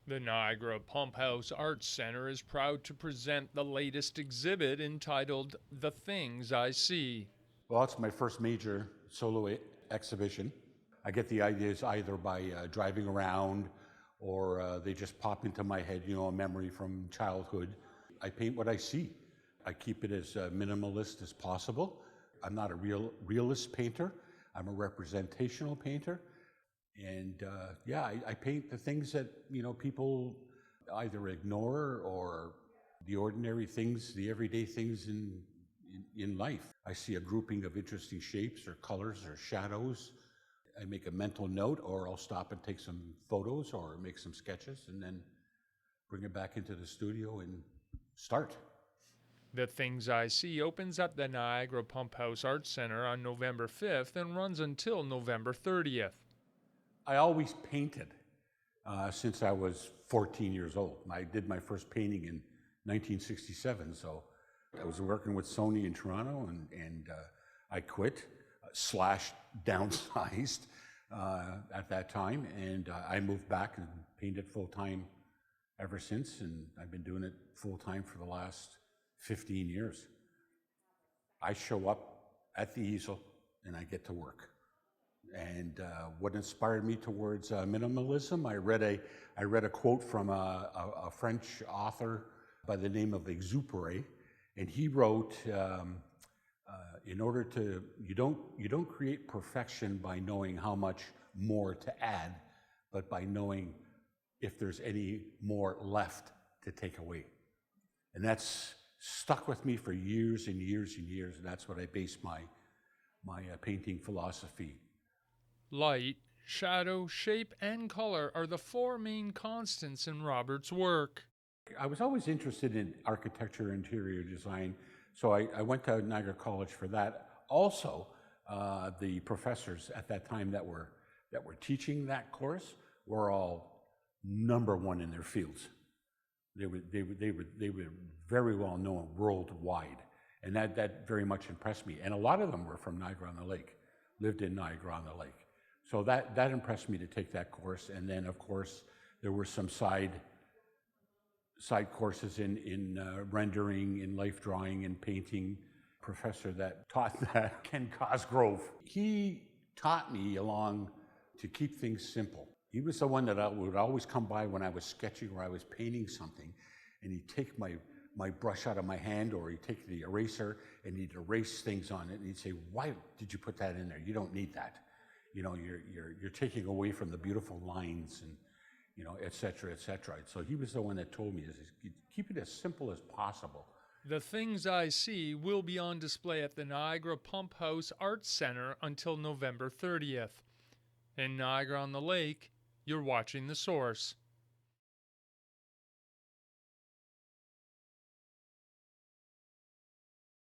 The Niagara Pumphouse Arts Centre is proud to present the latest exhibit entitled The Things I See. Well, it's my first major solo exhibition. I get the ideas either by driving around or they just pop into my head, a memory from childhood. I paint what I see. I keep it as minimalist as possible. I'm not a realist painter. I'm a representational painter. And I paint the things that, people either ignore or the ordinary things, the everyday things in life. I see a grouping of interesting shapes or colors or shadows. I make a mental note, or I'll stop and take some photos or make some sketches and then bring it back into the studio and start. The Things I See opens at the Niagara Pumphouse Arts Centre on November 5th and runs until November 30th. I always painted since I was 14 years old. I did my first painting in 1967, so I was working with Sony in Toronto, and I quit, downsized at that time, and I moved back and painted full-time ever since, and I've been doing it full-time for the last 15 years. I show up at the easel and I get to work. And what inspired me towards minimalism, I read a quote from a French author by the name of Exupéry, and he wrote, in order to, you don't create perfection by knowing how much more to add, but by knowing if there's any more left to take away. And that's stuck with me for years and years and years, and that's what I base my painting philosophy. Light, shadow, shape, and color are the four main constants in Robert's work. I was always interested in architecture, interior design, so I went to Niagara College for that. Also, the professors at that time that were teaching that course were all number one in their fields. They were very well known worldwide, and that very much impressed me. And a lot of them were from Niagara-on-the-Lake, lived in Niagara-on-the-Lake. So that impressed me to take that course. And then, of course, there were some side courses in rendering, in life drawing, and painting. Professor that taught that, Ken Cosgrove. He taught me to keep things simple. He was the one that I would always come by when I was sketching or I was painting something, and he'd take my brush out of my hand, or he'd take the eraser and he'd erase things on it, and he'd say, "Why did you put that in there? You don't need that. You're taking away from the beautiful lines," and et cetera, et cetera. So he was the one that told me, keep it as simple as possible. The Things I See will be on display at the Niagara Pumphouse Arts Centre until November 30th. In Niagara-on-the-Lake, you're watching The Source.